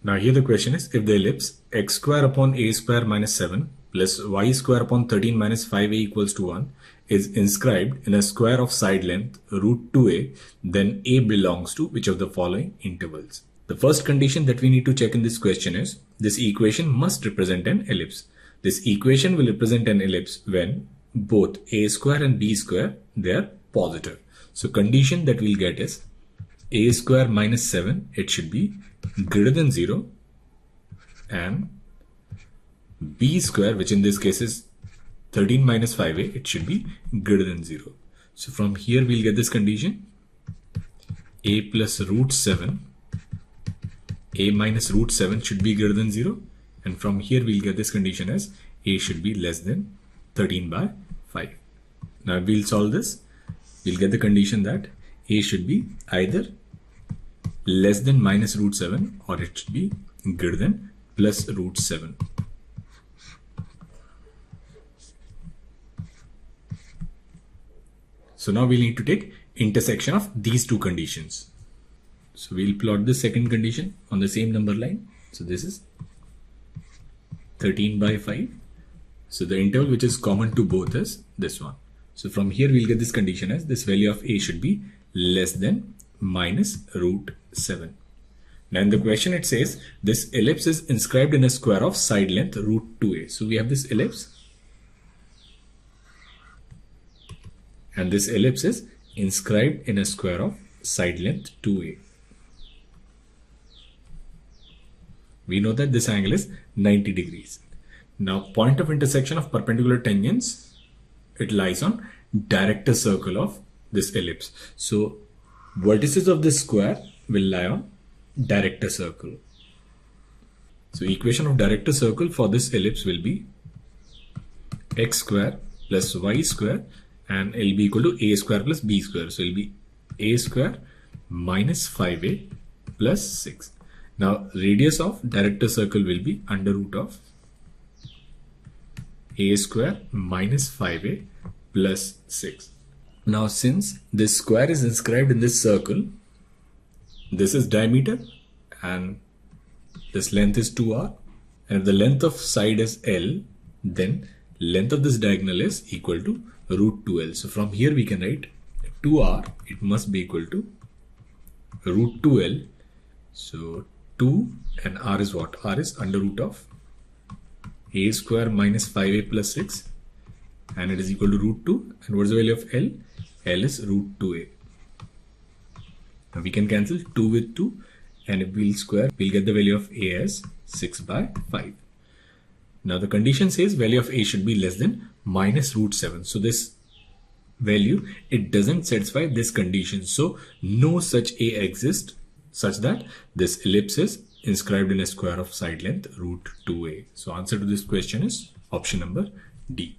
Now here the question is, if the ellipse x square upon a square minus 7 plus y square upon 13 minus 5a equals to 1 is inscribed in a square of side length root 2a, then a belongs to which of the following intervals? The first condition that we need to check in this question is, this equation must represent an ellipse. This equation will represent an ellipse when both a square and b square, they are positive. So condition that we'll get is a square minus 7, it should be greater than 0, and b square, which in this case is 13 minus 5a, it should be greater than 0. So from here we'll get this condition, a plus root 7, a minus root 7 should be greater than 0, and from here we'll get this condition as a should be less than 13 by 5. Now we'll solve this. We'll get the condition that a should be either less than minus root 7 or it should be greater than plus root 7. So now we'll need to take intersection of these two conditions. So we'll plot the second condition on the same number line. So this is 13 by 5. So the interval which is common to both is this one. So from here we'll get this condition as this value of a should be less than minus root 7. Now in the question it says this ellipse is inscribed in a square of side length root 2a. So we have this ellipse, and this ellipse is inscribed in a square of side length 2a. We know that this angle is 90 degrees. Now point of intersection of perpendicular tangents, it lies on director circle of this ellipse. So vertices of this square will lie on director circle. So equation of director circle for this ellipse will be x square plus y square, and it will be equal to a square plus b square. So it will be a square minus 5a plus 6. Now radius of director circle will be under root of a square minus 5a plus 6. Now since this square is inscribed in this circle, this is diameter and this length is 2r, and if the length of side is L, then length of this diagonal is equal to root 2L. So from here we can write 2r, it must be equal to root 2L. So 2 and r is what? R is under root of a square minus 5a plus 6, and it is equal to root 2. And what is the value of L? L is root 2a. Now we can cancel 2 with 2, and if we'll square, we'll get the value of a as 6 by 5. Now the condition says value of a should be less than minus root 7. So this value, it doesn't satisfy this condition. So no such a exists such that this ellipse is inscribed in a square of side length root 2a. So answer to this question is option number D.